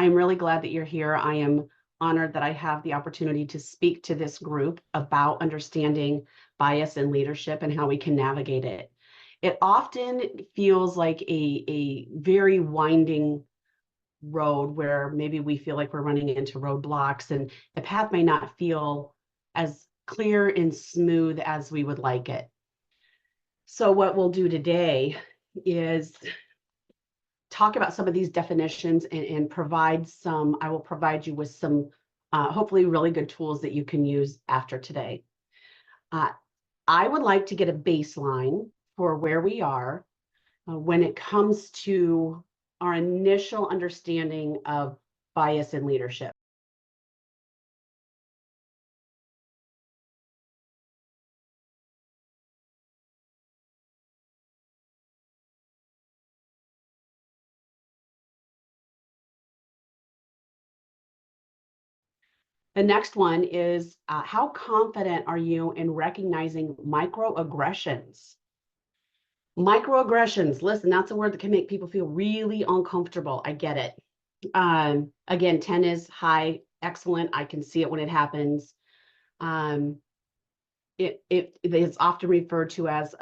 I'm really glad that you're here. I am honored that I have the opportunity to speak to this group about understanding bias in leadership and how we can navigate it. It often feels like a very winding road where maybe we feel like we're running into roadblocks and the path may not feel as clear and smooth as we would like it. So what we'll do today is talk about some of these definitions and provide some, I will provide you with some hopefully really good tools that you can use after today. I would like to get a baseline for where we are when it comes to our initial understanding of bias in leadership. The next one is how confident are you in recognizing microaggressions? Microaggressions, listen, that's a word that can make people feel really uncomfortable. I get it. Again, 10 is high, excellent. I can see it when it happens. It's often referred to as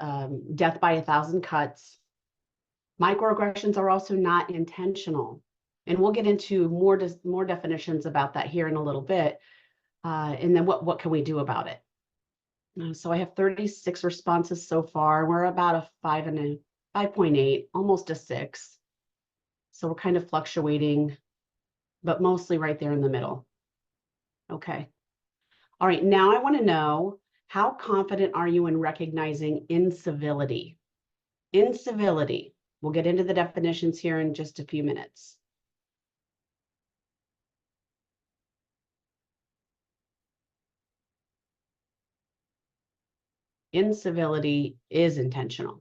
death by 1,000 cuts. Microaggressions are also not intentional. And we'll get into more definitions about that here in a little bit. And then what can we do about it? So I have 36 responses so far. We're about a 5.8, almost a 6. So we're kind of fluctuating, but mostly right there in the middle. Okay. All right, now I want to know, how confident are you in recognizing incivility? Incivility. We'll get into the definitions here in just a few minutes. Incivility is intentional.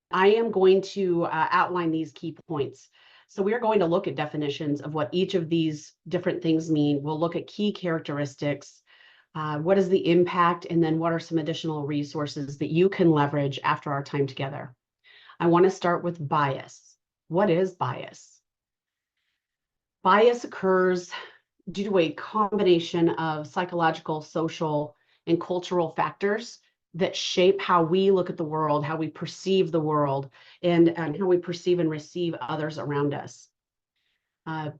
I am going to outline these key points. So we are going to look at definitions of what each of these different things mean. We'll look at key characteristics, what is the impact, and then what are some additional resources that you can leverage after our time together. I want to start with bias. What is bias? Bias occurs due to a combination of psychological, social, and cultural factors that shape how we look at the world, how we perceive the world, and how we perceive and receive others around us.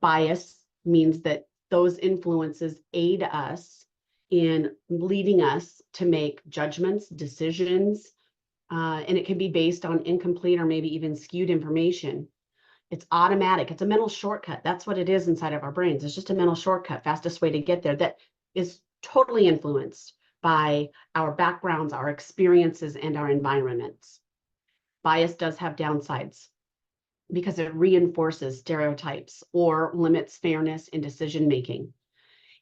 Bias means that those influences aid us in leading us to make judgments, decisions, and it can be based on incomplete or maybe even skewed information. It's automatic. It's a mental shortcut. That's what it is inside of our brains. It's just a mental shortcut, fastest way to get there, that is totally influenced by our backgrounds, our experiences, and our environments. Bias does have downsides because it reinforces stereotypes or limits fairness in decision making.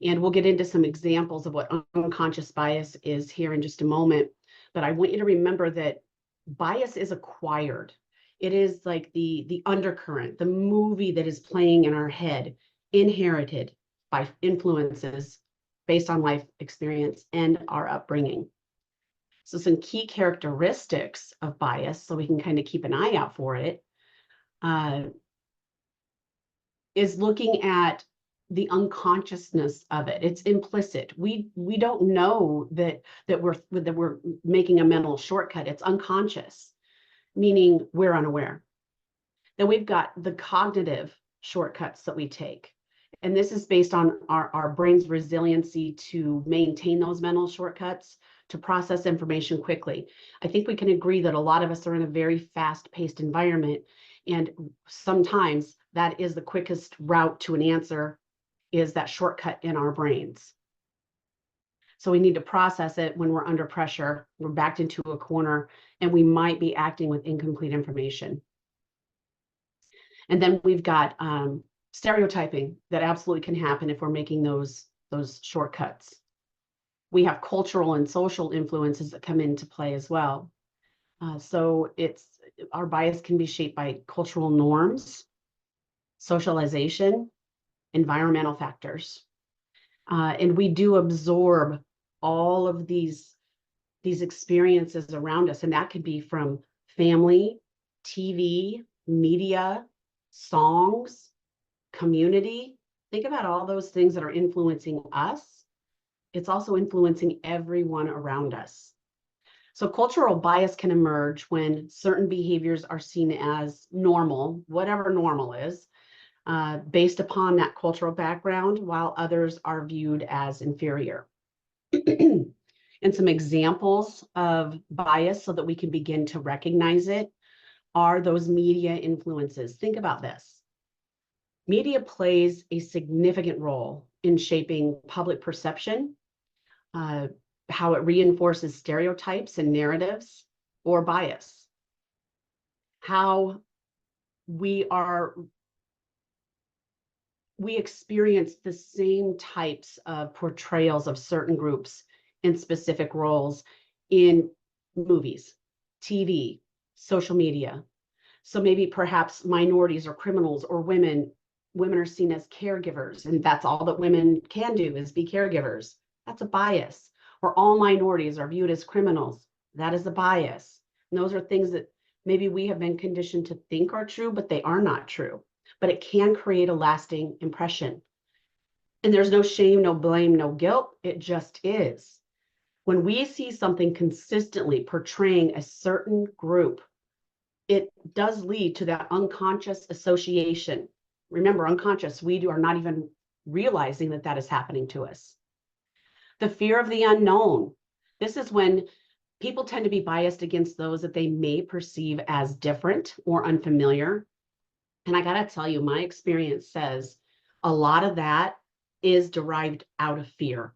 And we'll get into some examples of what unconscious bias is here in just a moment. But I want you to remember that bias is acquired. It is like the undercurrent, the movie that is playing in our head, inherited by influences based on life experience and our upbringing. So some key characteristics of bias, so we can kind of keep an eye out for it, is looking at the unconsciousness of it. It's implicit. We don't know that we're making a mental shortcut. It's unconscious, meaning we're unaware. Then we've got the cognitive shortcuts that we take. And this is based on our brain's resiliency to maintain those mental shortcuts, to process information quickly. I think we can agree that a lot of us are in a very fast-paced environment, and sometimes that is the quickest route to an answer, is that shortcut in our brains. So we need to process it when we're under pressure, we're backed into a corner, and we might be acting with incomplete information. And then we've got stereotyping that absolutely can happen if we're making those shortcuts. We have cultural and social influences that come into play as well. So our bias can be shaped by cultural norms, socialization, environmental factors. And we do absorb all of these experiences around us, and that could be from family, TV, media, songs, community. Think about all those things that are influencing us. It's also influencing everyone around us. So cultural bias can emerge when certain behaviors are seen as normal, whatever normal is, based upon that cultural background, while others are viewed as inferior. And some examples of bias so that we can begin to recognize it are those media influences. Think about this. Media plays a significant role in shaping public perception, how it reinforces stereotypes and narratives or bias, how we experience the same types of portrayals of certain groups in specific roles in movies, TV, social media. So maybe perhaps minorities or criminals or women are seen as caregivers, and that's all that women can do is be caregivers. That's a bias. Or all minorities are viewed as criminals. That is a bias. And those are things that maybe we have been conditioned to think are true, but they are not true. But it can create a lasting impression. And there's no shame, no blame, no guilt. It just is. When we see something consistently portraying a certain group, it does lead to that unconscious association. Remember, unconscious, we are not even realizing that that is happening to us. The fear of the unknown. This is when people tend to be biased against those that they may perceive as different or unfamiliar. And I got to tell you, my experience says a lot of that is derived out of fear.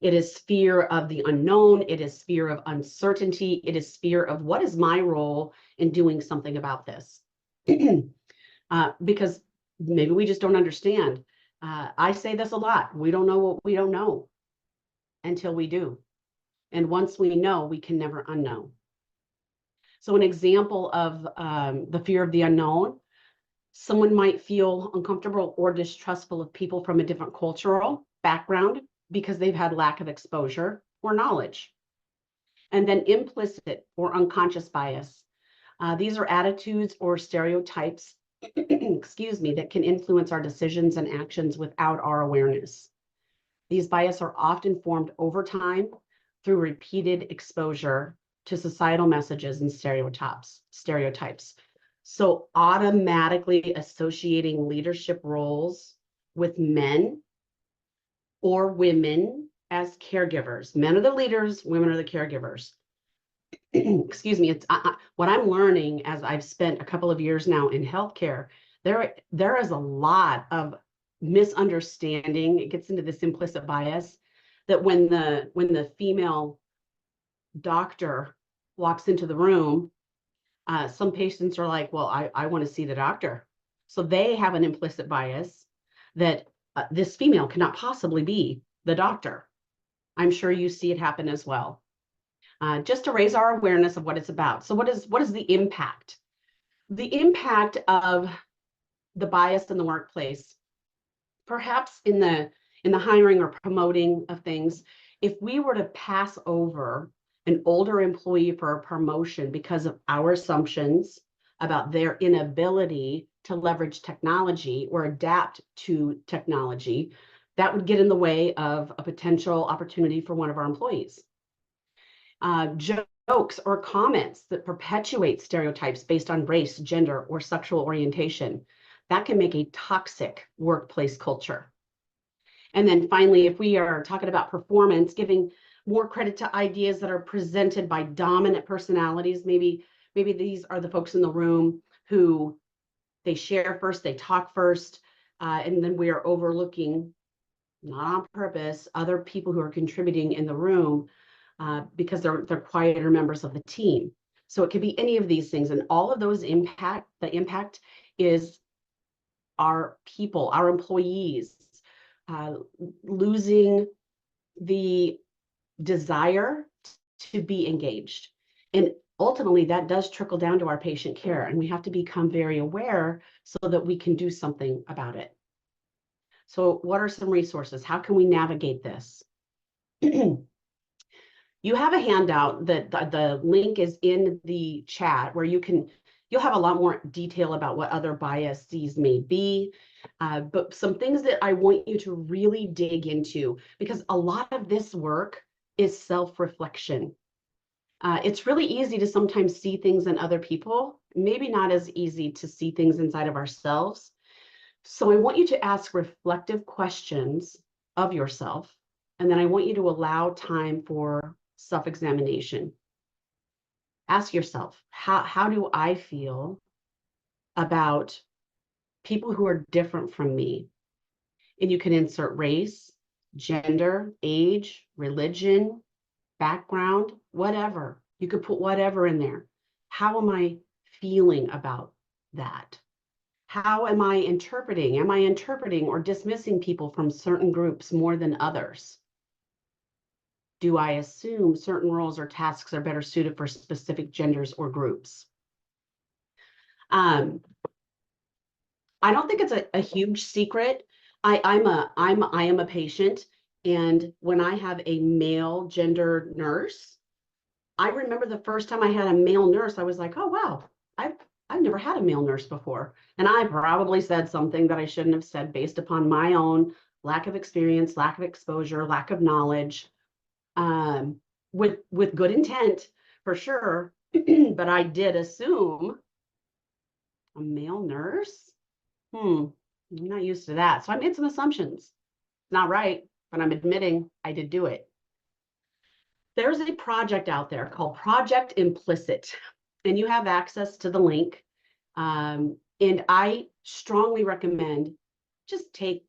It is fear of the unknown. It is fear of uncertainty. It is fear of what is my role in doing something about this. Because maybe we just don't understand. I say this a lot. We don't know what we don't know until we do. And once we know, we can never unknow. So an example of the fear of the unknown, someone might feel uncomfortable or distrustful of people from a different cultural background because they've had lack of exposure or knowledge. And then implicit or unconscious bias. These are attitudes or stereotypes, excuse me, that can influence our decisions and actions without our awareness. These biases are often formed over time through repeated exposure to societal messages and stereotypes. So automatically associating leadership roles with men or women as caregivers. Men are the leaders, women are the caregivers. Excuse me, it's what I'm learning as I've spent a couple of years now in healthcare. There is a lot of misunderstanding. It gets into this implicit bias that when the female doctor walks into the room, some patients are like, well, I want to see the doctor. So they have an implicit bias that this female cannot possibly be the doctor. I'm sure you see it happen as well. Just to raise our awareness of what it's about. So what is the impact? The impact of the bias in the workplace, perhaps in the hiring or promoting of things, if we were to pass over an older employee for a promotion because of our assumptions about their inability to leverage technology or adapt to technology, that would get in the way of a potential opportunity for one of our employees. Jokes or comments that perpetuate stereotypes based on race, gender, or sexual orientation, that can make a toxic workplace culture. And then finally, if we are talking about performance, giving more credit to ideas that are presented by dominant personalities, maybe these are the folks in the room who they share first, they talk first, and then we are overlooking, not on purpose, other people who are contributing in the room because they're quieter members of the team. So it could be any of these things, and all of those impact. The impact is our people, our employees, losing the desire to be engaged. And ultimately, that does trickle down to our patient care, and we have to become very aware so that we can do something about it. So what are some resources? How can we navigate this? You have a handout that the link is in the chat where you can You'll have a lot more detail about what other biases may be, but some things that I want you to really dig into, because a lot of this work is self-reflection. It's really easy to sometimes see things in other people, maybe not as easy to see things inside of ourselves. So I want you to ask reflective questions of yourself, and then I want you to allow time for self-examination. Ask yourself, how do I feel about people who are different from me? And you can insert race, gender, age, religion, background, whatever. You could put whatever in there. How am I feeling about that? How am I interpreting? Am I interpreting or dismissing people from certain groups more than others? Do I assume certain roles or tasks are better suited for specific genders or groups? I don't think it's a huge secret. I am a patient, and when I have a male gender nurse, I remember the first time I had a male nurse, I was like, oh wow, I've never had a male nurse before. And I probably said something that I shouldn't have said based upon my own lack of experience, lack of exposure, lack of knowledge, with good intent for sure. But I did assume a male nurse. I'm not used to that. So I made some assumptions. Not right, but I'm admitting I did do it. There's a project out there called Project Implicit, and you have access to the link. And I strongly recommend just take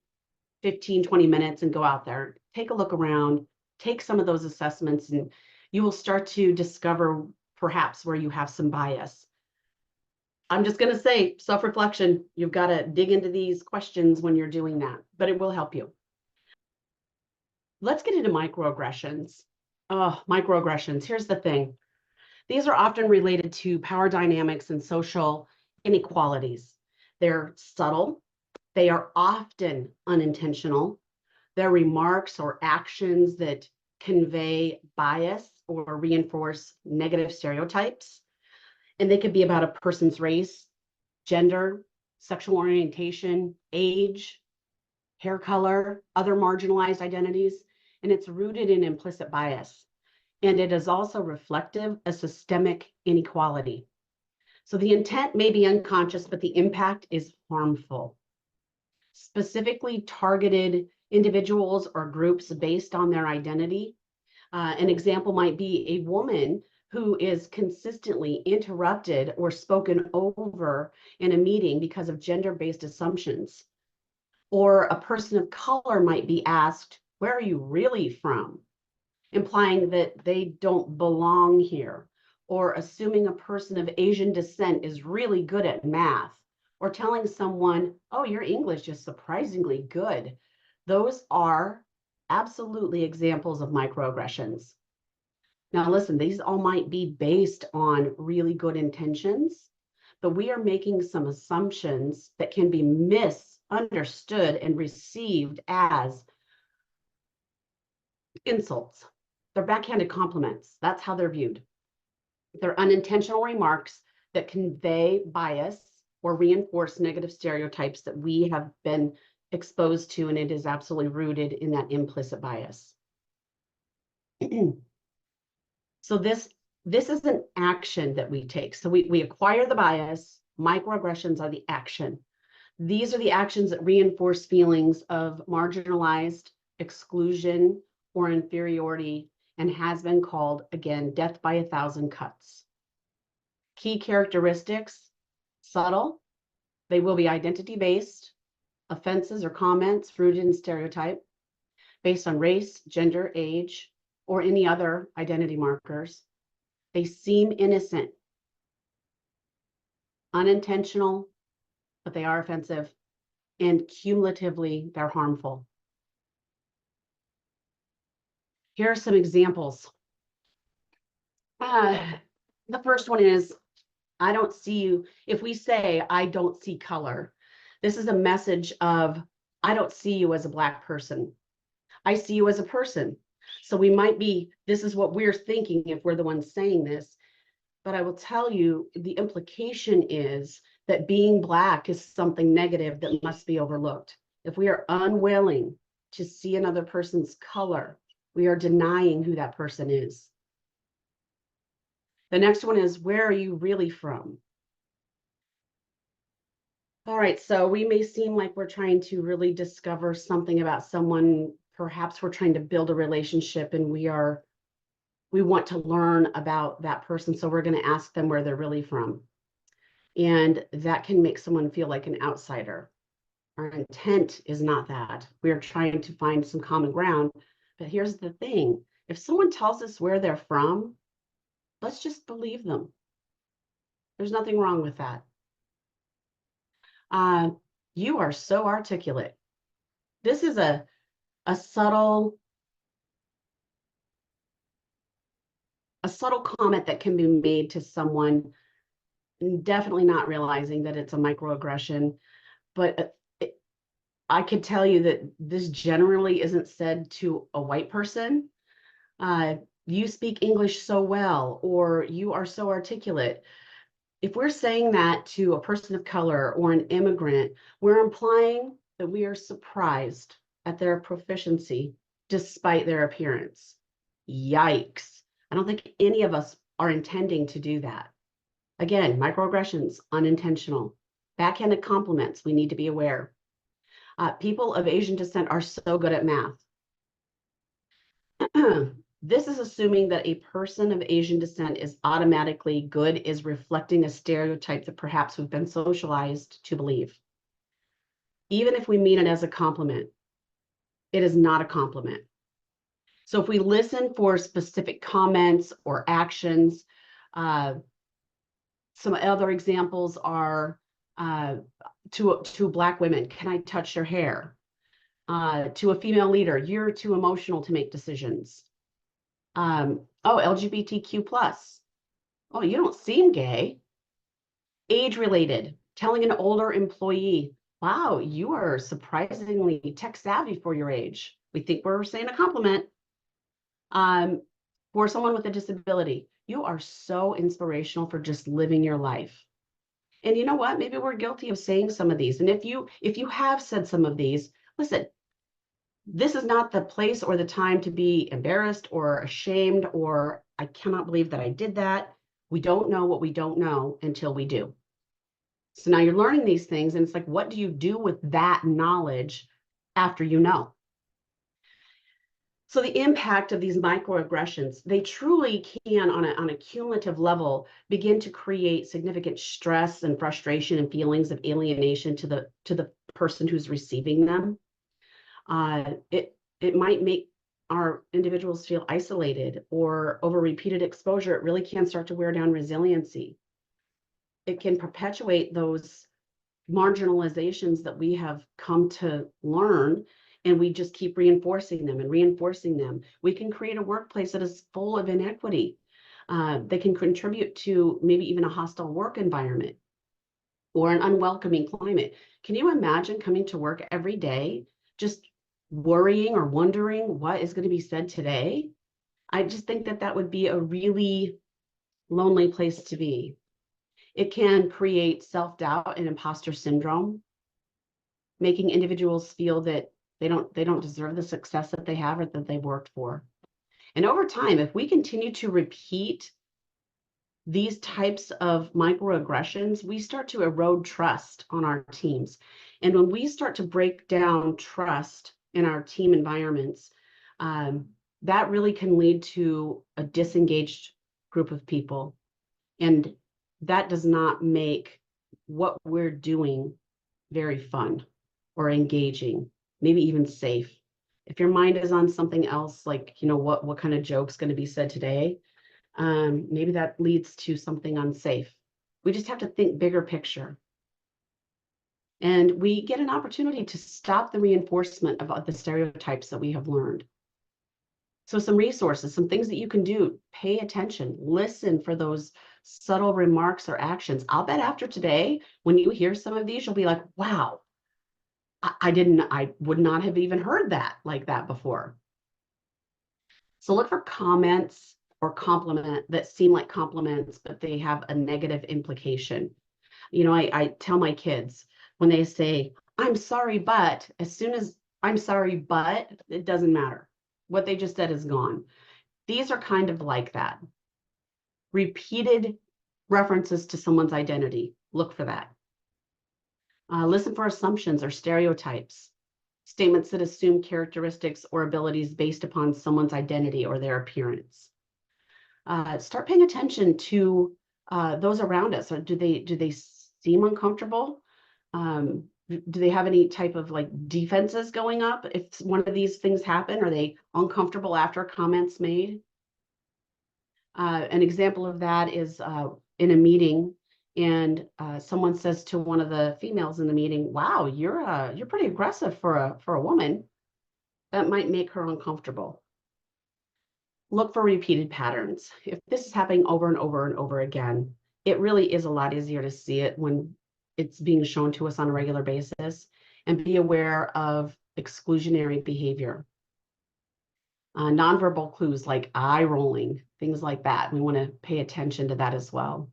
15, 20 minutes and go out there, take a look around, take some of those assessments, and you will start to discover perhaps where you have some bias. I'm just going to say self-reflection. You've got to dig into these questions when you're doing that, but it will help you. Let's get into microaggressions. Oh, microaggressions. Here's the thing. These are often related to power dynamics and social inequalities. They're subtle. They are often unintentional. They're remarks or actions that convey bias or reinforce negative stereotypes. And they could be about a person's race, gender, sexual orientation, age, hair color, other marginalized identities. And it's rooted in implicit bias. And it is also reflective of systemic inequality. So the intent may be unconscious, but the impact is harmful. Specifically targeted individuals or groups based on their identity. An example might be a woman who is consistently interrupted or spoken over in a meeting because of gender-based assumptions. Or a person of color might be asked, "Where are you really from?" implying that they don't belong here, or assuming a person of Asian descent is really good at math, or telling someone, "Oh, your English is surprisingly good." Those are absolutely examples of microaggressions. Now, listen, these all might be based on really good intentions, but we are making some assumptions that can be misunderstood and received as insults. They're backhanded compliments. That's how they're viewed. They're unintentional remarks that convey bias or reinforce negative stereotypes that we have been exposed to, and it is absolutely rooted in that implicit bias. So this is an action that we take. So we acquire the bias. Microaggressions are the action. These are the actions that reinforce feelings of marginalized, exclusion, or inferiority, and has been called, again, death by 1,000 cuts. Key characteristics: subtle. They will be identity-based. Offenses or comments rooted in stereotype based on race, gender, age, or any other identity markers. They seem innocent, unintentional, but they are offensive, and cumulatively, they're harmful. Here are some examples. The first one is, "I don't see you." If we say, "I don't see color," this is a message of, I don't see you as a Black person. I see you as a person. So we might be, this is what we're thinking if we're the ones saying this. But I will tell you, the implication is that being Black is something negative that must be overlooked. If we are unwilling to see another person's color, we are denying who that person is. The next one is, where are you really from? All right, so we may seem like we're trying to really discover something about someone. Perhaps we're trying to build a relationship and we want to learn about that person. So we're going to ask them where they're really from. And that can make someone feel like an outsider. Our intent is not that. We are trying to find some common ground. But here's the thing. If someone tells us where they're from, let's just believe them. There's nothing wrong with that. You are so articulate. This is a subtle comment that can be made to someone, definitely not realizing that it's a microaggression. But I could tell you that this generally isn't said to a white person. You speak English so well, or you are so articulate. If we're saying that to a person of color or an immigrant, we're implying that we are surprised at their proficiency despite their appearance. Yikes. I don't think any of us are intending to do that. Again, microaggressions, unintentional. Backhanded compliments, we need to be aware. People of Asian descent are so good at math. This is assuming that a person of Asian descent is automatically good, is reflecting a stereotype that perhaps we've been socialized to believe. Even if we mean it as a compliment, it is not a compliment. So if we listen for specific comments or actions, some other examples are to Black women, can I touch your hair? To a female leader, you're too emotional to make decisions. Oh, LGBTQ plus. Oh, you don't seem gay. Age related, telling an older employee, wow, you are surprisingly tech savvy for your age. We think we're saying a compliment. For someone with a disability, you are so inspirational for just living your life. And you know what? Maybe we're guilty of saying some of these. And if you have said some of these, listen, this is not the place or the time to be embarrassed or ashamed or I cannot believe that I did that. We don't know what we don't know until we do. So now you're learning these things and it's like, what do you do with that knowledge after you know? So the impact of these microaggressions, they truly can on a cumulative level begin to create significant stress and frustration and feelings of alienation to the person who's receiving them. It might make our individuals feel isolated, or over repeated exposure, it really can start to wear down resiliency. It can perpetuate those marginalizations that we have come to learn, and we just keep reinforcing them and reinforcing them. We can create a workplace that is full of inequity. They can contribute to maybe even a hostile work environment or an unwelcoming climate. Can you imagine coming to work every day just worrying or wondering what is going to be said today? I just think that that would be a really lonely place to be. It can create self-doubt and imposter syndrome, making individuals feel that they don't deserve the success that they have or that they worked for. And over time, if we continue to repeat these types of microaggressions, we start to erode trust on our teams. And when we start to break down trust in our team environments, that really can lead to a disengaged group of people. And that does not make what we're doing very fun or engaging, maybe even safe. If your mind is on something else, like, what kind of joke's going to be said today, maybe that leads to something unsafe. We just have to think bigger picture. And we get an opportunity to stop the reinforcement of the stereotypes that we have learned. So some resources, some things that you can do: pay attention, listen for those subtle remarks or actions. I'll bet after today, when you hear some of these, you'll be like, wow, I would not have even heard that like that before. So look for comments, or compliment that seem like compliments, but they have a negative implication. I tell my kids when they say, I'm sorry, but as soon as I'm sorry, but it doesn't matter. What they just said is gone. These are kind of like that. Repeated references to someone's identity. Look for that. Listen for assumptions or stereotypes, statements that assume characteristics or abilities based upon someone's identity or their appearance. Start paying attention to those around us. Or do they seem uncomfortable? Do they have any type of like defenses going up? If one of these things happen, are they uncomfortable after comments made? An example of that is in a meeting, and someone says to one of the females in the meeting, "Wow, you're pretty aggressive for a woman." That might make her uncomfortable. Look for repeated patterns. If this is happening over and over and over again, it really is a lot easier to see it when it's being shown to us on a regular basis, and be aware of exclusionary behavior. Nonverbal clues like eye rolling, things like that. We want to pay attention to that as well.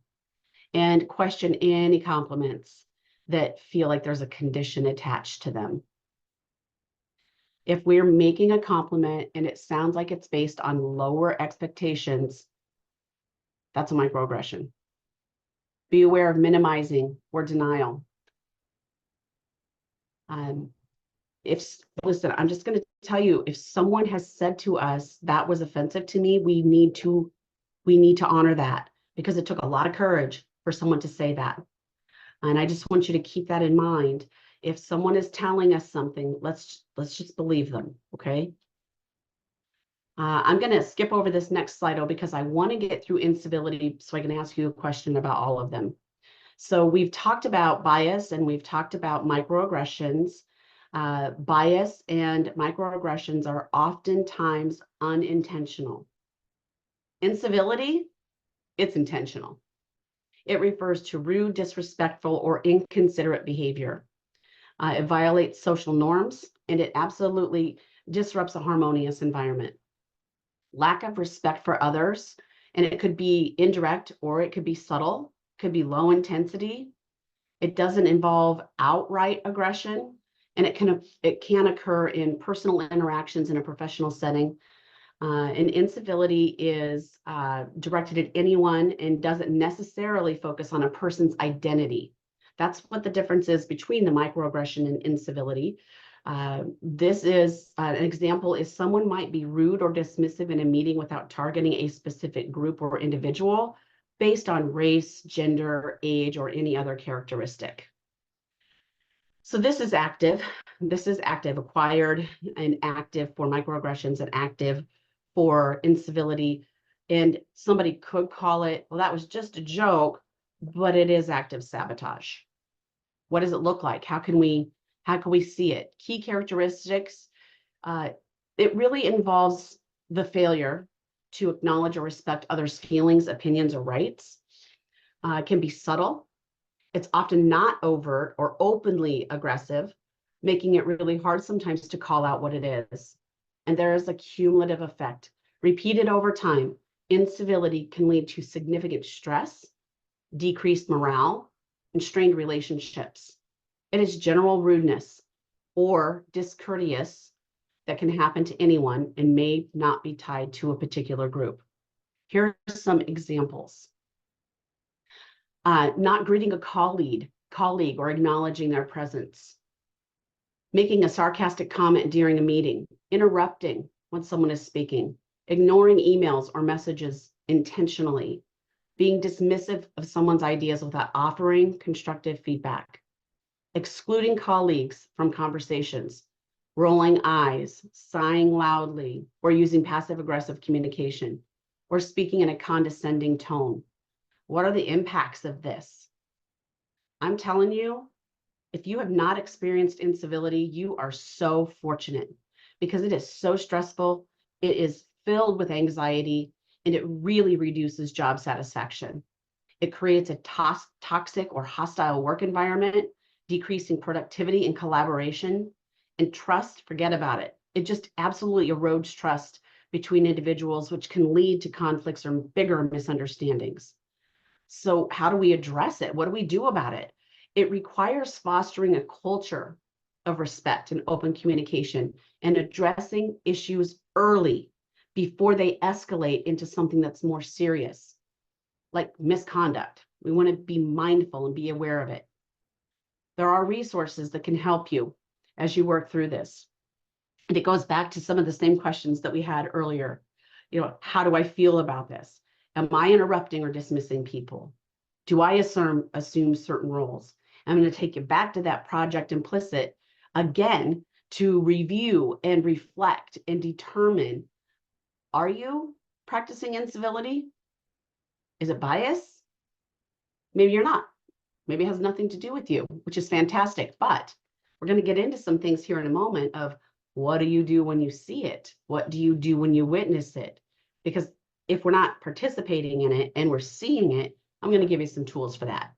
And question any compliments that feel like there's a condition attached to them. If we're making a compliment and it sounds like it's based on lower expectations, that's a microaggression. Be aware of minimizing or denial. Listen, I'm just going to tell you, if someone has said to us that was offensive to me, we need to honor that, because it took a lot of courage for someone to say that. And I just want you to keep that in mind. If someone is telling us something, let's just believe them, okay? I'm going to skip over this next slide because I want to get through incivility so I can ask you a question about all of them. So we've talked about bias and we've talked about microaggressions. Bias and microaggressions are oftentimes unintentional. Incivility, it's intentional. It refers to rude, disrespectful, or inconsiderate behavior. It violates social norms, and it absolutely disrupts a harmonious environment. Lack of respect for others, and it could be indirect or it could be subtle, could be low intensity. It doesn't involve outright aggression, and it can occur in personal interactions in a professional setting. And incivility is directed at anyone and doesn't necessarily focus on a person's identity. That's what the difference is between the microaggression and incivility. This is an example is someone might be rude or dismissive in a meeting without targeting a specific group or individual based on race, gender, age, or any other characteristic. So this is active. This is active, acquired and active for microaggressions and active for incivility. And somebody could call it, well, that was just a joke, but it is active sabotage. What does it look like? How can we see it? Key characteristics, it really involves the failure to acknowledge or respect others' feelings, opinions, or rights. It can be subtle. It's often not overt or openly aggressive, making it really hard sometimes to call out what it is. And there is a cumulative effect. Repeated over time, incivility can lead to significant stress, decreased morale, and strained relationships. It is general rudeness or discourteous that can happen to anyone and may not be tied to a particular group. Here are some examples. Not greeting a colleague or acknowledging their presence, making a sarcastic comment during a meeting, interrupting when someone is speaking, ignoring emails or messages intentionally, being dismissive of someone's ideas without offering constructive feedback, excluding colleagues from conversations, rolling eyes, sighing loudly, or using passive-aggressive communication, or speaking in a condescending tone. What are the impacts of this? I'm telling you, if you have not experienced incivility, you are so fortunate, because it is so stressful. It is filled with anxiety, and it really reduces job satisfaction. It creates a toxic or hostile work environment, decreasing productivity and collaboration, and trust, forget about it. It just absolutely erodes trust between individuals, which can lead to conflicts or bigger misunderstandings. So how do we address it? What do we do about it? It requires fostering a culture of respect and open communication and addressing issues early before they escalate into something that's more serious, like misconduct. We want to be mindful and be aware of it. There are resources that can help you as you work through this. And it goes back to some of the same questions that we had earlier. How do I feel about this? Am I interrupting or dismissing people? Do I assume certain roles? I'm going to take you back to that project implicit again to review and reflect and determine, are you practicing incivility? Is it bias? Maybe you're not. Maybe it has nothing to do with you, which is fantastic. But we're going to get into some things here in a moment of what do you do when you see it? What do you do when you witness it? Because if we're not participating in it and we're seeing it, I'm going to give you some tools for that.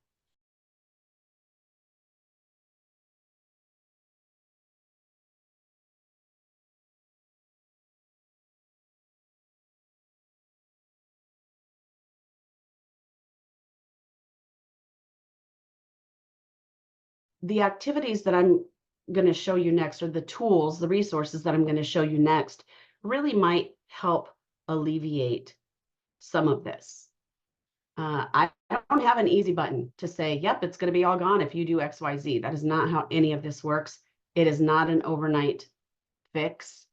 The activities that I'm going to show you next, or the tools, the resources that I'm going to show you next, really might help alleviate some of this. I don't have an easy button to say, yep, it's going to be all gone if you do X, Y, Z. That is not how any of this works. It is not an overnight fix.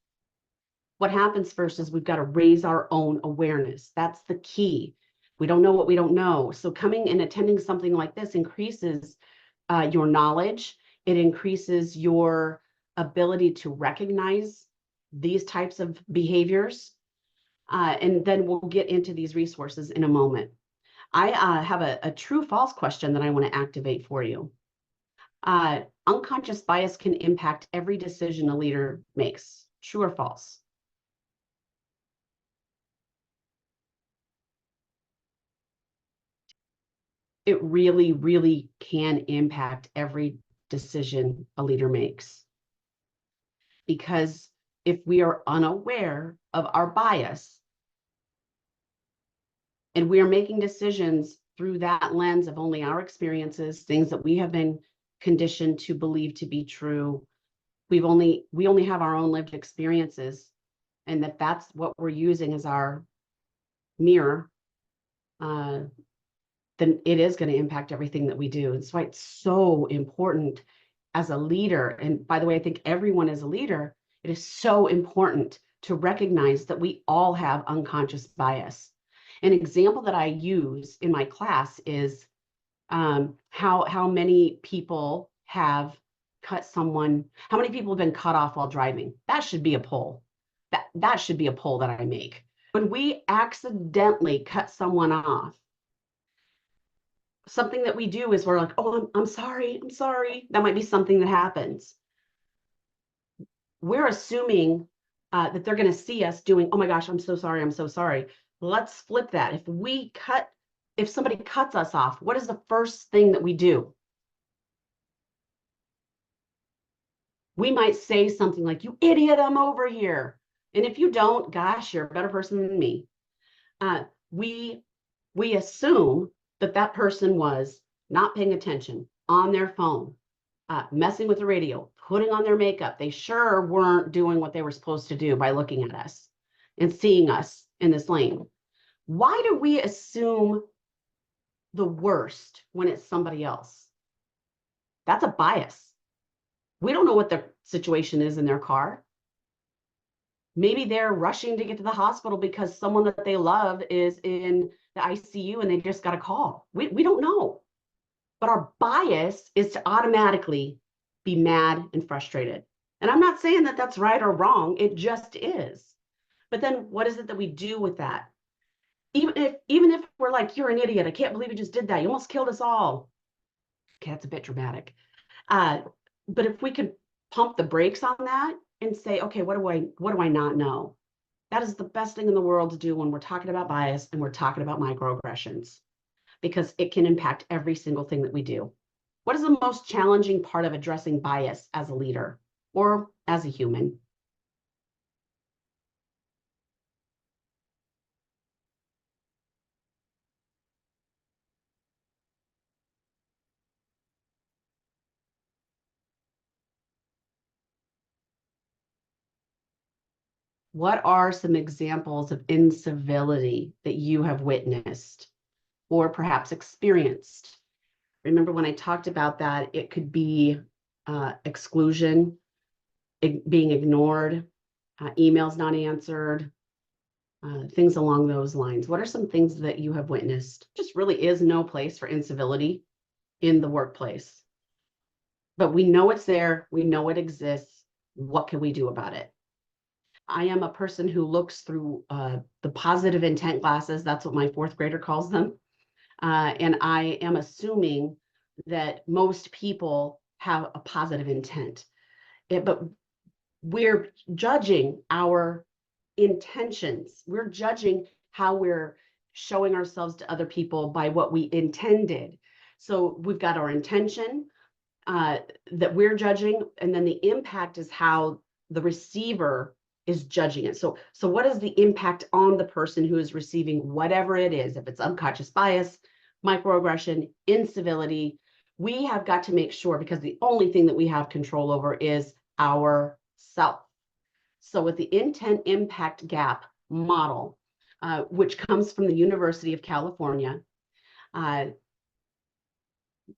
What happens first is we've got to raise our own awareness. That's the key. We don't know what we don't know. So coming and attending something like this increases your knowledge. It increases your ability to recognize these types of behaviors. And then we'll get into these resources in a moment. I have a true false question that I want to activate for you. Unconscious bias can impact every decision a leader makes. True or false? It really, really can impact every decision a leader makes. Because if we are unaware of our bias and we are making decisions through that lens of only our experiences, things that we have been conditioned to believe to be true, we only have our own lived experiences, and that's what we're using as our mirror, then it is going to impact everything that we do. That's why it's so important as a leader. And by the way, I think everyone as a leader, it is so important to recognize that we all have unconscious bias. An example that I use in my class is how many people have how many people have been cut off while driving. That should be a poll. That should be a poll that I make. When we accidentally cut someone off, something that we do is we're like, oh, I'm sorry. That might be something that happens. We're assuming that they're going to see us doing, oh my gosh, I'm so sorry. Let's flip that. If somebody cuts us off, what is the first thing that we do? We might say something like, you idiot, I'm over here. And if you don't, gosh, you're a better person than me. We assume that person was not paying attention, on their phone, messing with the radio, putting on their makeup. They sure weren't doing what they were supposed to do by looking at us and seeing us in this lane. Why do we assume the worst when it's somebody else? That's a bias. We don't know what their situation is in their car. Maybe they're rushing to get to the hospital because someone that they love is in the ICU and they just got a call. We don't know. But our bias is to automatically be mad and frustrated. And I'm not saying that that's right or wrong. It just is. But then what is it that we do with that? Even if we're like, you're an idiot, I can't believe you just did that. You almost killed us all. Okay, that's a bit dramatic. But if we could pump the brakes on that and say, okay, what do I not know? That is the best thing in the world to do when we're talking about bias and we're talking about microaggressions, because it can impact every single thing that we do. What is the most challenging part of addressing bias as a leader or as a human? What are some examples of incivility that you have witnessed or perhaps experienced? Remember when I talked about that, it could be exclusion, being ignored, emails not answered, things along those lines. What are some things that you have witnessed? Just really is no place for incivility in the workplace. But we know it's there. We know it exists. What can we do about it? I am a person who looks through the positive intent glasses. That's what my fourth grader calls them. And I am assuming that most people have a positive intent. But we're judging our intentions. We're judging how we're showing ourselves to other people by what we intended. So we've got our intention that we're judging, and then the impact is how the receiver is judging it. So what is the impact on the person who is receiving whatever it is? If it's unconscious bias, microaggression, incivility, we have got to make sure, because the only thing that we have control over is ourself. So with the intent impact gap model, which comes from the University of California,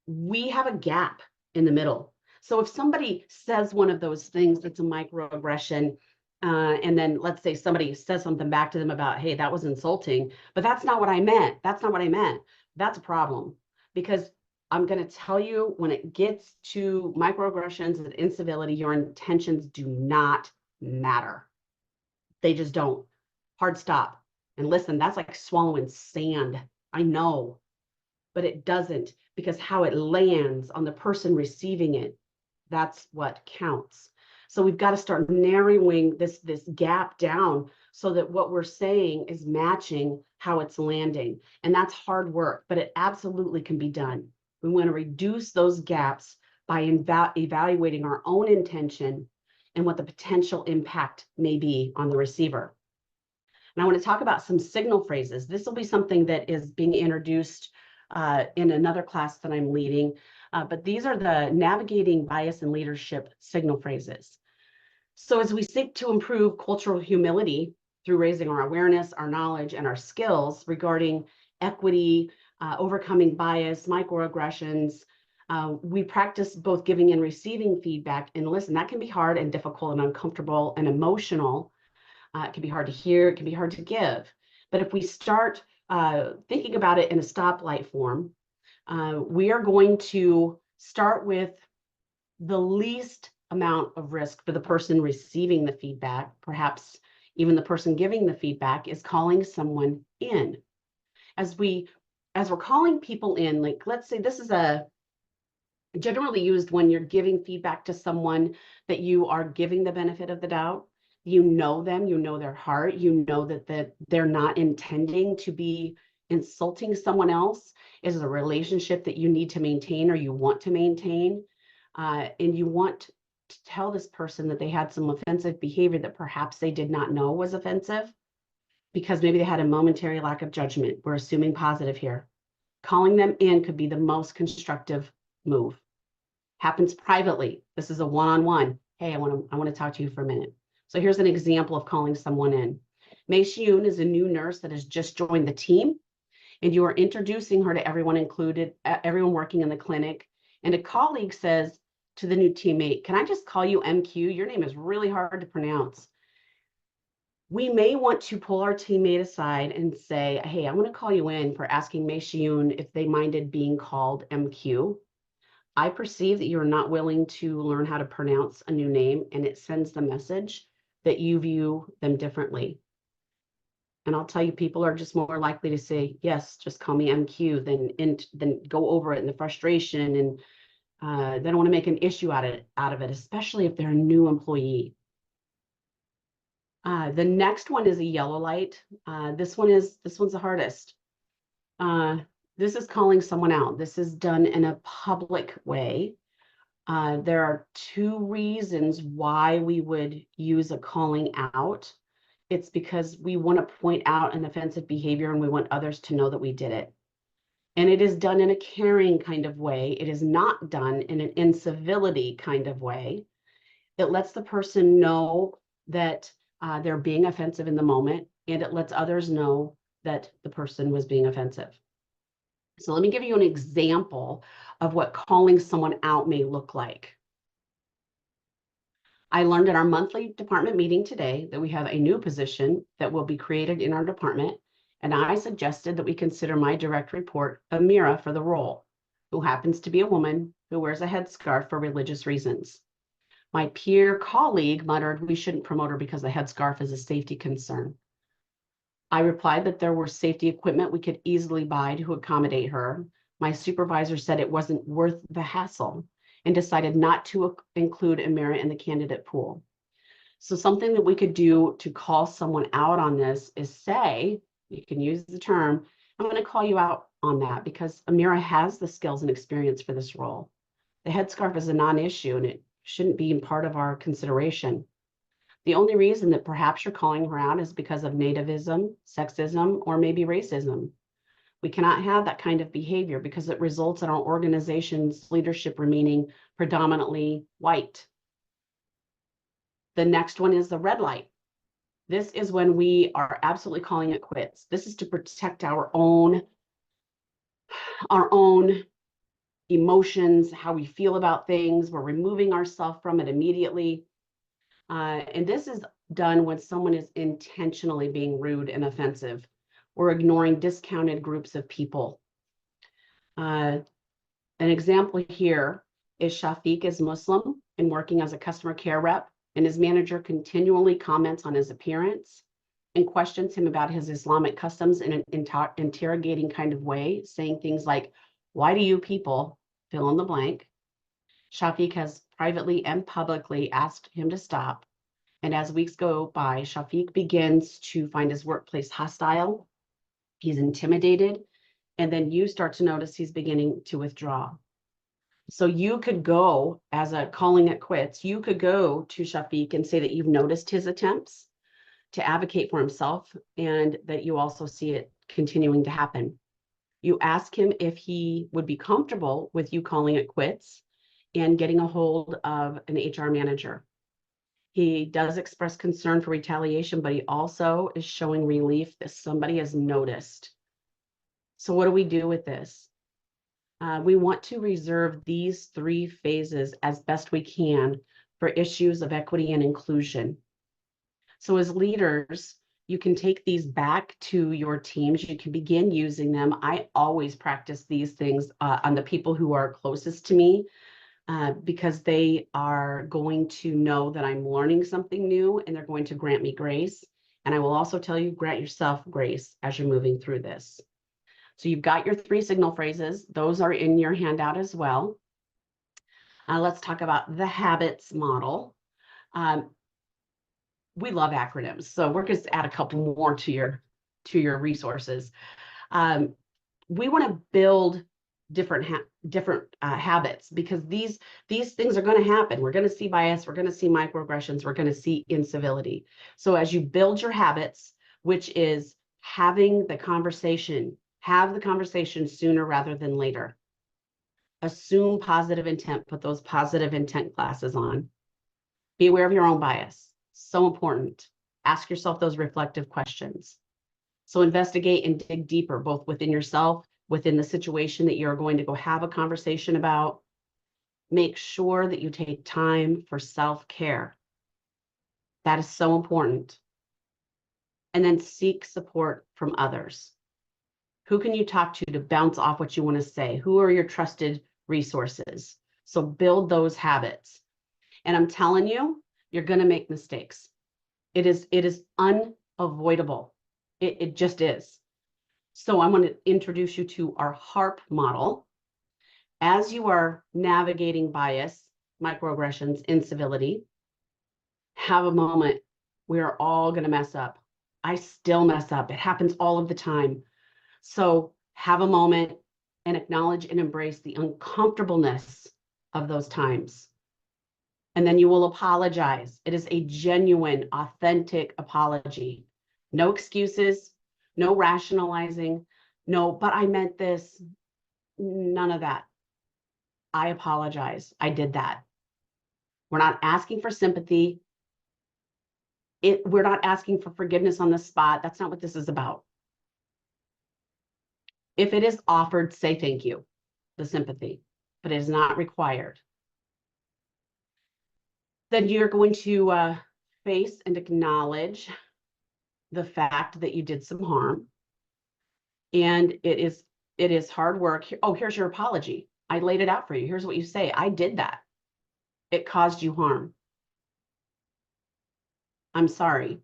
we have a gap in the middle. So if somebody says one of those things that's a microaggression, and then let's say somebody says something back to them about, hey, that was insulting, but that's not what I meant. That's not what I meant. That's a problem, because I'm going to tell you, when it gets to microaggressions and incivility, your intentions do not matter. They just don't. Hard stop. And listen, that's like swallowing sand. I know, but it doesn't, because how it lands on the person receiving it, that's what counts. So we've got to start narrowing this gap down so that what we're saying is matching how it's landing. And that's hard work, but it absolutely can be done. We want to reduce those gaps by evaluating our own intention and what the potential impact may be on the receiver. And I want to talk about some signal phrases. This will be something that is being introduced in another class that I'm leading, but these are the navigating bias and leadership signal phrases. So as we seek to improve cultural humility through raising our awareness, our knowledge, and our skills regarding equity, overcoming bias, microaggressions, we practice both giving and receiving feedback. And listen, that can be hard and difficult and uncomfortable and emotional. It can be hard to hear, it can be hard to give. But if we start thinking about it in a stoplight form, we are going to start with the least amount of risk for the person receiving the feedback. Perhaps even the person giving the feedback is calling someone in. As we're calling people in, like, let's say this is generally used when you're giving feedback to someone that you are giving the benefit of the doubt. You know them, you know their heart, you know that they're not intending to be insulting someone else. Is a relationship that you need to maintain or you want to maintain. And you want to tell this person that they had some offensive behavior that perhaps they did not know was offensive, because maybe they had a momentary lack of judgment. We're assuming positive here. Calling them in could be the most constructive move. Happens privately. This is a one-on-one. Hey, I want to talk to you for a minute. So here's an example of calling someone in. Mei Xiun is a new nurse that has just joined the team, and you are introducing her to everyone working in the clinic. And a colleague says to the new teammate, can I just call you MQ? Your name is really hard to pronounce. We may want to pull our teammate aside and say, hey, I want to call you in for asking Mei Xiun if they minded being called MQ. I perceive that you're not willing to learn how to pronounce a new name, and it sends the message that you view them differently. And I'll tell you, people are just more likely to say, yes, just call me MQ than go over it in the frustration, and they don't want to make an issue out of it, especially if they're a new employee. The next one is a yellow light. This one's the hardest. This is calling someone out. This is done in a public way. There are two reasons why we would use a calling out. It's because we want to point out an offensive behavior and we want others to know that we did it. And it is done in a caring kind of way. It is not done in an incivility kind of way. It lets the person know that They're being offensive in the moment, and it lets others know that the person was being offensive. So let me give you an example of what calling someone out may look like. I learned in our monthly department meeting today that we have a new position that will be created in our department, and I suggested that we consider my direct report, Amira, for the role, who happens to be a woman who wears a headscarf for religious reasons. My peer colleague muttered we shouldn't promote her because the headscarf is a safety concern. I replied that there were safety equipment we could easily buy to accommodate her. My supervisor said it wasn't worth the hassle and decided not to include Amira in the candidate pool. So something that we could do to call someone out on this is say, you can use the term, I'm going to call you out on that because Amira has the skills and experience for this role. The headscarf is a non-issue and it shouldn't be part of our consideration. The only reason that perhaps you're calling her out is because of nativism, sexism, or maybe racism. We cannot have that kind of behavior because it results in our organization's leadership remaining predominantly white. The next one is the red light. This is when we are absolutely calling it quits. This is to protect our own emotions, how we feel about things. We're removing ourselves from it immediately. And this is done when someone is intentionally being rude and offensive or ignoring discounted groups of people. An example here is Shafiq is Muslim and working as a customer care rep, and his manager continually comments on his appearance and questions him about his Islamic customs in an interrogating kind of way, saying things like, why do you people fill in the blank? Shafiq has privately and publicly asked him to stop. And as weeks go by, Shafiq begins to find his workplace hostile. He's intimidated. And then you start to notice he's beginning to withdraw. So you could go, as a calling it quits, you could go to Shafiq and say that you've noticed his attempts to advocate for himself and that you also see it continuing to happen. You ask him if he would be comfortable with you calling it quits and getting a hold of an HR manager. He does express concern for retaliation, but he also is showing relief that somebody has noticed. So what do we do with this? We want to reserve these three phases as best we can for issues of equity and inclusion. So as leaders, you can take these back to your teams. You can begin using them. I always practice these things on the people who are closest to me because they are going to know that I'm learning something new and they're going to grant me grace. And I will also tell you, grant yourself grace as you're moving through this. So you've got your three signal phrases. Those are in your handout as well. Let's talk about the habits model. We love acronyms, so we're going to add a couple more to your resources. We want to build different habits because these things are going to happen. We're going to see bias, we're going to see microaggressions, we're going to see incivility. So as you build your habits, which is having the conversation, have the conversation sooner rather than later. Assume positive intent, put those positive intent glasses on. Be aware of your own bias. So important. Ask yourself those reflective questions. So investigate and dig deeper, both within yourself, within the situation that you're going to go have a conversation about. Make sure that you take time for self-care. That is so important. And then seek support from others. Who can you talk to bounce off what you want to say? Who are your trusted resources? So build those habits. And I'm telling you, you're going to make mistakes. It is unavoidable. It just is. So I'm going to introduce you to our HARP model. As you are navigating bias, microaggressions, incivility, have a moment. We are all going to mess up. I still mess up. It happens all of the time. So have a moment and acknowledge and embrace the uncomfortableness of those times. And then you will apologize. It is a genuine, authentic apology. No excuses, no rationalizing, no, but I meant this. None of that. I apologize. I did that. We're not asking for sympathy. We're not asking for forgiveness on the spot. That's not what this is about. If it is offered, say thank you, the sympathy, but it is not required. Then you're going to face and acknowledge the fact that you did some harm. And it is hard work. Oh, here's your apology. I laid it out for you. Here's what you say. I did that. It caused you harm. I'm sorry.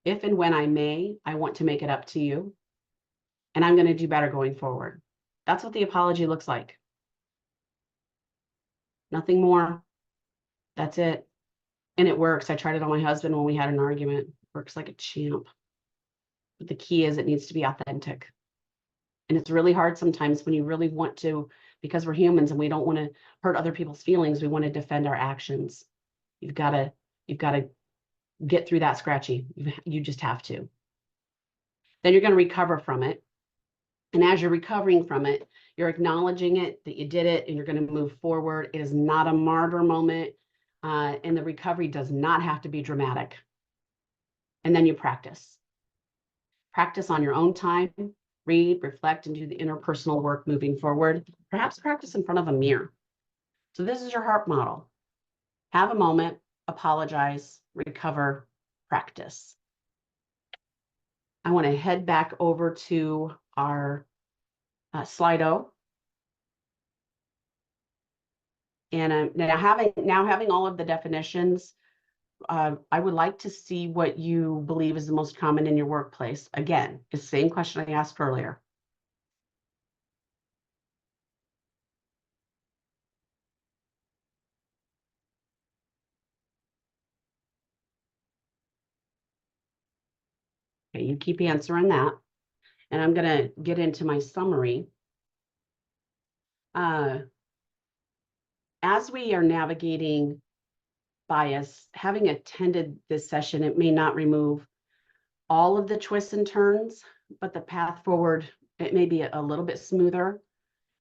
If and when I may, I want to make it up to you. And I'm going to do better going forward. That's what the apology looks like. Nothing more. That's it. And it works. I tried it on my husband when we had an argument. Works like a champ. But the key is it needs to be authentic. And it's really hard sometimes when you really want to, because we're humans and we don't want to hurt other people's feelings. We want to defend our actions. You've got to get through that scratchy. You just have to. Then you're going to recover from it. And as you're recovering from it, you're acknowledging it, that you did it, and you're going to move forward. It is not a martyr moment. And the recovery does not have to be dramatic. And then you practice. Practice on your own time. Read, reflect, and do the interpersonal work moving forward. Perhaps practice in front of a mirror. So this is your HARP model. Have a moment, apologize, recover, practice. I want to head back over to our Slido. And now having all of the definitions, I would like to see what you believe is the most common in your workplace. Again, it's the same question I asked earlier. Okay, you keep answering that. And I'm going to get into my summary. As we are navigating bias, having attended this session, it may not remove all of the twists and turns, but the path forward, it may be a little bit smoother.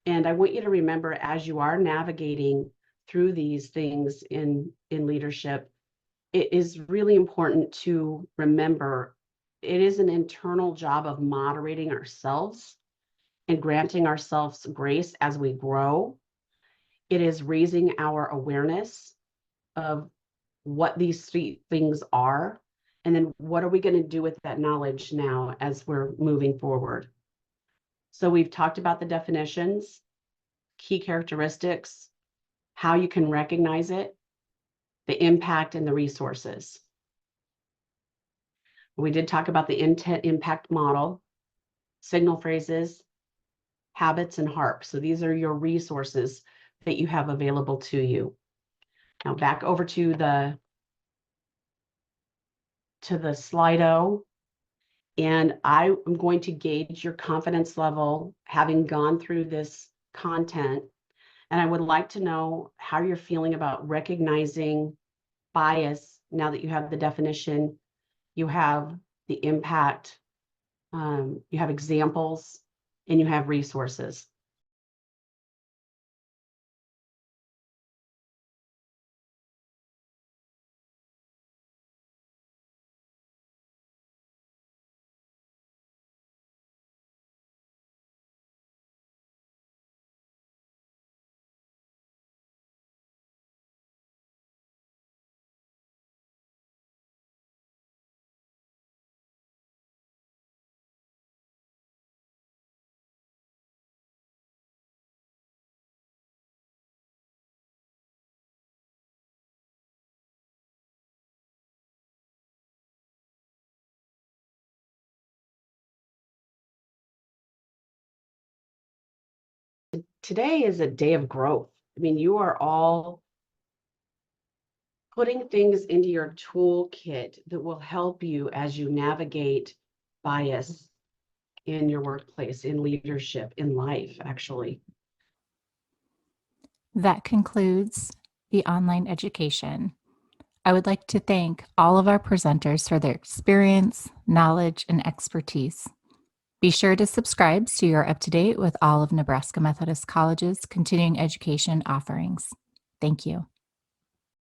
And I want you to remember, as you are navigating through these things in leadership, it is really important to remember it is an internal job of moderating ourselves and granting ourselves grace as we grow. It is raising our awareness of what these three things are, and then what are we going to do with that knowledge now as we're moving forward. So we've talked about the definitions, key characteristics, how you can recognize it, the impact, and the resources. We did talk about the intent impact model, signal phrases, habits, and HARP. So these are your resources that you have available to you. Now back over to the Slido, and I am going to gauge your confidence level having gone through this content. And I would like to know how you're feeling about recognizing bias now that you have the definition, you have the impact, you have examples, and you have resources. Today is a day of growth. I mean, you are all putting things into your toolkit that will help you as you navigate bias in your workplace, in leadership, in life, actually. That concludes the online education. I would like to thank all of our presenters for their experience, knowledge, and expertise. Be sure to subscribe so you're up to date with all of Nebraska Methodist College's continuing education offerings. Thank you.